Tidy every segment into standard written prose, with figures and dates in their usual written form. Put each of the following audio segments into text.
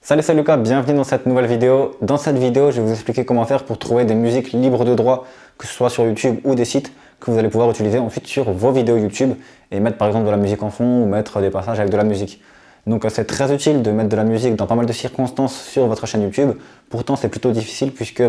Salut, c'est Lucas, bienvenue dans cette nouvelle vidéo. Dans cette vidéo, je vais vous expliquer comment faire pour trouver des musiques libres de droit, que ce soit sur YouTube ou des sites que vous allez pouvoir utiliser ensuite sur vos vidéos YouTube et mettre par exemple de la musique en fond ou mettre des passages avec de la musique. Donc c'est très utile de mettre de la musique dans pas mal de circonstances sur votre chaîne YouTube. Pourtant c'est plutôt difficile puisque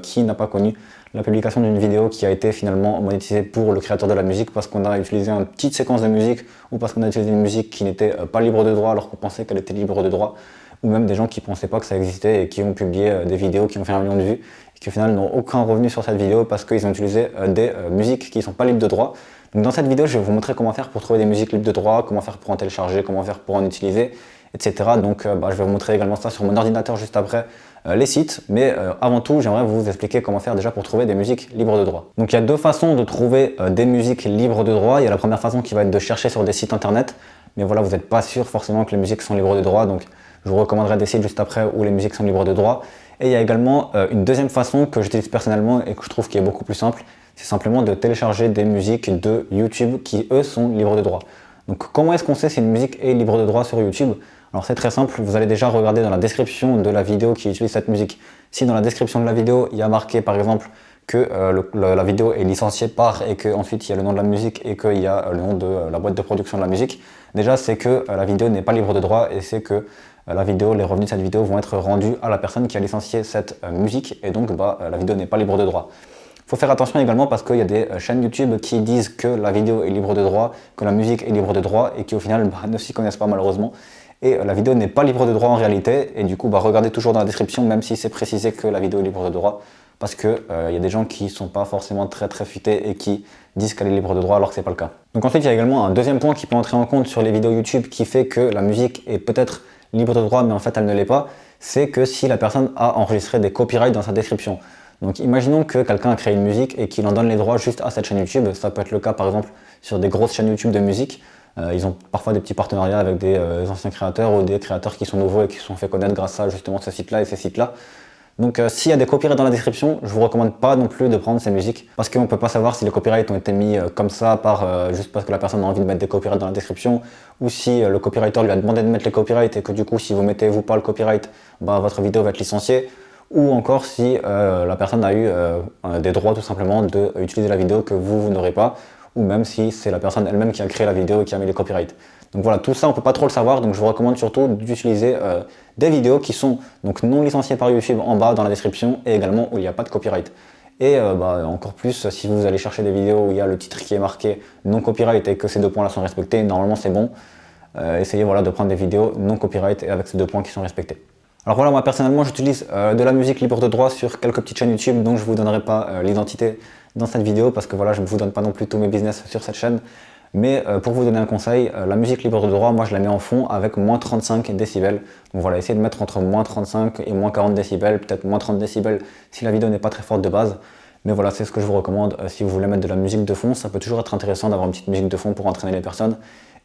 qui n'a pas connu la publication d'une vidéo qui a été finalement monétisée pour le créateur de la musique parce qu'on a utilisé une petite séquence de musique ou parce qu'on a utilisé une musique qui n'était pas libre de droit alors qu'on pensait qu'elle était libre de droit, ou même des gens qui ne pensaient pas que ça existait et qui ont publié des vidéos qui ont fait 1 million de vues et qui au final n'ont aucun revenu sur cette vidéo parce qu'ils ont utilisé des musiques qui ne sont pas libres de droit. Donc dans cette vidéo, je vais vous montrer comment faire pour trouver des musiques libres de droit, comment faire pour en télécharger, comment faire pour en utiliser, etc. Donc je vais vous montrer également ça sur mon ordinateur juste après les sites. Mais avant tout, j'aimerais vous expliquer comment faire déjà pour trouver des musiques libres de droit. Donc il y a deux façons de trouver des musiques libres de droit. Il y a la première façon qui va être de chercher sur des sites internet. Mais voilà, vous n'êtes pas sûr forcément que les musiques sont libres de droit. Donc je vous recommanderai des sites juste après où les musiques sont libres de droit. Et il y a également une deuxième façon que j'utilise personnellement et que je trouve qui est beaucoup plus simple. C'est simplement de télécharger des musiques de YouTube qui, eux, sont libres de droit. Donc comment est-ce qu'on sait si une musique est libre de droit sur YouTube? Alors c'est très simple, vous allez déjà regarder dans la description de la vidéo qui utilise cette musique. Si dans la description de la vidéo, il y a marqué par exemple que la vidéo est licenciée par et qu'ensuite il y a le nom de la musique et qu'il y a le nom de la boîte de production de la musique, déjà c'est que la vidéo n'est pas libre de droit et c'est que la vidéo, les revenus de cette vidéo vont être rendus à la personne qui a licencié cette musique et donc la vidéo n'est pas libre de droit. Il faut faire attention également parce qu'il y a des chaînes YouTube qui disent que la vidéo est libre de droit, que la musique est libre de droit et qui au final ne s'y connaissent pas malheureusement. Et la vidéo n'est pas libre de droit en réalité et du coup regardez toujours dans la description même si c'est précisé que la vidéo est libre de droit parce que y a des gens qui sont pas forcément très futés et qui disent qu'elle est libre de droit alors que c'est pas le cas. Donc ensuite il y a également un deuxième point qui peut entrer en compte sur les vidéos YouTube qui fait que la musique est peut-être libre de droit mais en fait elle ne l'est pas, c'est que si la personne a enregistré des copyrights dans sa description. Donc imaginons que quelqu'un a créé une musique et qu'il en donne les droits juste à cette chaîne YouTube. Ça peut être le cas par exemple sur des grosses chaînes YouTube de musique. Ils ont parfois des petits partenariats avec des anciens créateurs ou des créateurs qui sont nouveaux et qui se sont fait connaître grâce à justement ce site-là et ces sites-là. Donc s'il y a des copyrights dans la description, je vous recommande pas non plus de prendre ces musiques parce qu'on ne peut pas savoir si les copyrights ont été mis comme ça juste parce que la personne a envie de mettre des copyrights dans la description ou si le copywriter lui a demandé de mettre les copyrights et que du coup si vous mettez vous pas le copyright, votre vidéo va être licenciée. Ou encore si la personne a eu des droits tout simplement d'utiliser la vidéo que vous n'aurez pas, ou même si c'est la personne elle-même qui a créé la vidéo et qui a mis les copyrights. Donc voilà, tout ça on peut pas trop le savoir, donc je vous recommande surtout d'utiliser des vidéos qui sont donc non licenciées par YouTube en bas dans la description et également où il n'y a pas de copyright. Et encore plus si vous allez chercher des vidéos où il y a le titre qui est marqué non copyright et que ces deux points là sont respectés, normalement c'est bon. Essayez de prendre des vidéos non copyright et avec ces deux points qui sont respectés. Alors voilà, moi personnellement j'utilise de la musique libre de droit sur quelques petites chaînes YouTube, donc je ne vous donnerai pas l'identité dans cette vidéo parce que voilà, je ne vous donne pas non plus tous mes business sur cette chaîne. Mais pour vous donner un conseil, la musique libre de droit, moi je la mets en fond avec moins 35 décibels. Donc voilà, essayez de mettre entre moins 35 et moins 40 décibels, peut-être moins 30 décibels si la vidéo n'est pas très forte de base. Mais voilà, c'est ce que je vous recommande si vous voulez mettre de la musique de fond. Ça peut toujours être intéressant d'avoir une petite musique de fond pour entraîner les personnes.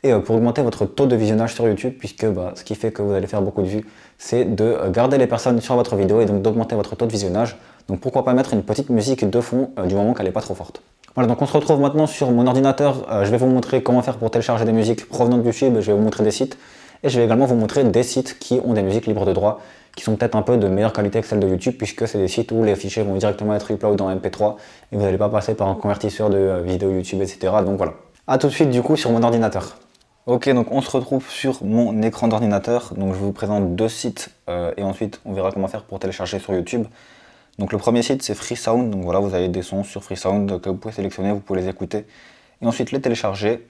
Et pour augmenter votre taux de visionnage sur YouTube, puisque ce qui fait que vous allez faire beaucoup de vues, c'est de garder les personnes sur votre vidéo et donc d'augmenter votre taux de visionnage. Donc pourquoi pas mettre une petite musique de fond du moment qu'elle n'est pas trop forte. Voilà, donc on se retrouve maintenant sur mon ordinateur. Je vais vous montrer comment faire pour télécharger des musiques provenant de YouTube. Je vais vous montrer des sites. Et je vais également vous montrer des sites qui ont des musiques libres de droit, qui sont peut-être un peu de meilleure qualité que celles de YouTube, puisque c'est des sites où les fichiers vont directement être upload en MP3 et vous n'allez pas passer par un convertisseur de vidéos YouTube, etc. Donc voilà. A tout de suite du coup sur mon ordinateur. Ok, donc on se retrouve sur mon écran d'ordinateur. Donc je vous présente deux sites et ensuite on verra comment faire pour télécharger sur YouTube. Donc le premier site c'est Freesound. Donc voilà, vous avez des sons sur Freesound que vous pouvez sélectionner, vous pouvez les écouter et ensuite les télécharger.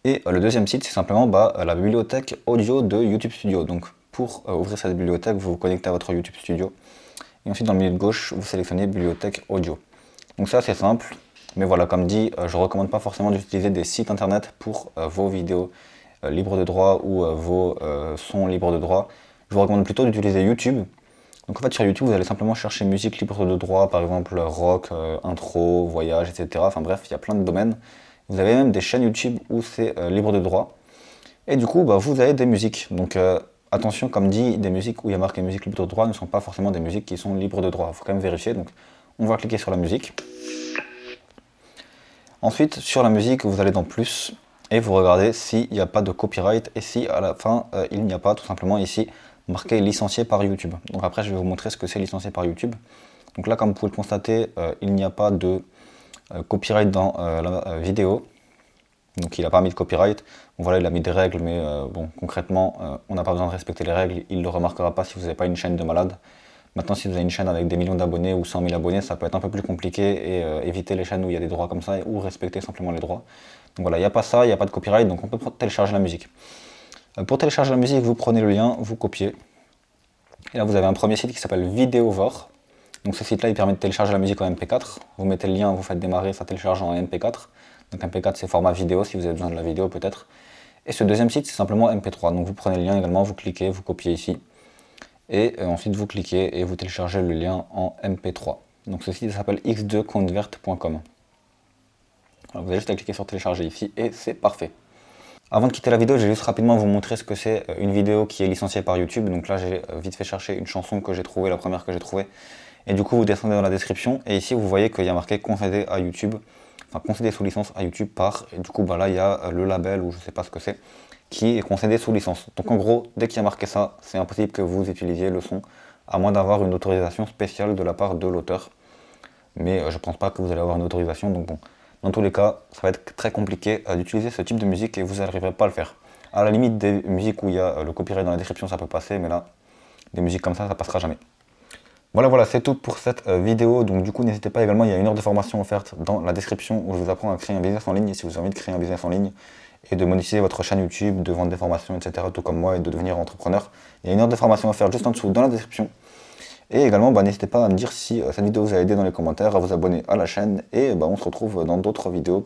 Et le deuxième site c'est simplement la bibliothèque audio de YouTube Studio. Donc pour ouvrir cette bibliothèque, vous vous connectez à votre YouTube Studio et ensuite dans le milieu de gauche vous sélectionnez bibliothèque audio. Donc ça c'est simple. Mais voilà, comme dit, je ne recommande pas forcément d'utiliser des sites internet pour vos vidéos libres de droit ou vos sons libres de droit. Je vous recommande plutôt d'utiliser YouTube. Donc en fait sur YouTube vous allez simplement chercher musique libre de droit, par exemple rock, intro, voyage, etc. Enfin bref, il y a plein de domaines. Vous avez même des chaînes YouTube où c'est libre de droit. Et du coup vous avez des musiques. Donc attention, comme dit, des musiques où il y a marqué musique libre de droit ne sont pas forcément des musiques qui sont libres de droit. Il faut quand même vérifier. Donc on va cliquer sur la musique. Ensuite, sur la musique, vous allez dans plus et vous regardez s'il n'y a pas de copyright et si à la fin, il n'y a pas tout simplement ici marqué licencié par YouTube. Donc après, je vais vous montrer ce que c'est licencié par YouTube. Donc là, comme vous pouvez le constater, il n'y a pas de copyright dans la vidéo. Donc il n'a pas mis de copyright. Donc voilà, il a mis des règles, mais bon, concrètement, on n'a pas besoin de respecter les règles. Il ne le remarquera pas si vous n'avez pas une chaîne de malade. Maintenant, si vous avez une chaîne avec des millions d'abonnés ou 100 000 abonnés, ça peut être un peu plus compliqué et éviter les chaînes où il y a des droits comme ça ou respecter simplement les droits. Donc voilà, il n'y a pas ça, il n'y a pas de copyright, donc on peut télécharger la musique. Pour télécharger la musique, vous prenez le lien, vous copiez. Et là, vous avez un premier site qui s'appelle Videovore. Donc ce site-là, il permet de télécharger la musique en MP4. Vous mettez le lien, vous faites démarrer, ça télécharge en MP4. Donc MP4, c'est format vidéo, si vous avez besoin de la vidéo peut-être. Et ce deuxième site, c'est simplement MP3. Donc vous prenez le lien également, vous cliquez, vous copiez ici. Et ensuite, vous cliquez et vous téléchargez le lien en MP3. Donc ce site s'appelle x2convert.com. Vous avez juste à cliquer sur télécharger ici et c'est parfait. Avant de quitter la vidéo, je vais juste rapidement vous montrer ce que c'est une vidéo qui est licenciée par YouTube. Donc là, j'ai vite fait chercher une chanson que j'ai trouvée, la première que j'ai trouvée. Et du coup, vous descendez dans la description et ici, vous voyez qu'il y a marqué concédé à YouTube, enfin concédé sous licence à YouTube par. Et du coup, bah là, il y a le label ou je sais pas ce que c'est qui est concédé sous licence. Donc en gros, dès qu'il y a marqué ça, c'est impossible que vous utilisiez le son à moins d'avoir une autorisation spéciale de la part de l'auteur. Mais je pense pas que vous allez avoir une autorisation, donc bon. Dans tous les cas, ça va être très compliqué d'utiliser ce type de musique et vous n'arriverez pas à le faire. À la limite des musiques où il y a le copyright dans la description, ça peut passer, mais là, des musiques comme ça passera jamais. Voilà, c'est tout pour cette vidéo. Donc du coup, n'hésitez pas également, il y a une heure de formation offerte dans la description où je vous apprends à créer un business en ligne. Et si vous avez envie de créer un business en ligne et de monétiser votre chaîne YouTube, de vendre des formations, etc., tout comme moi, et de devenir entrepreneur, il y a une heure de formation offerte juste en dessous dans la description. Et également, n'hésitez pas à me dire si cette vidéo vous a aidé dans les commentaires, à vous abonner à la chaîne, et on se retrouve dans d'autres vidéos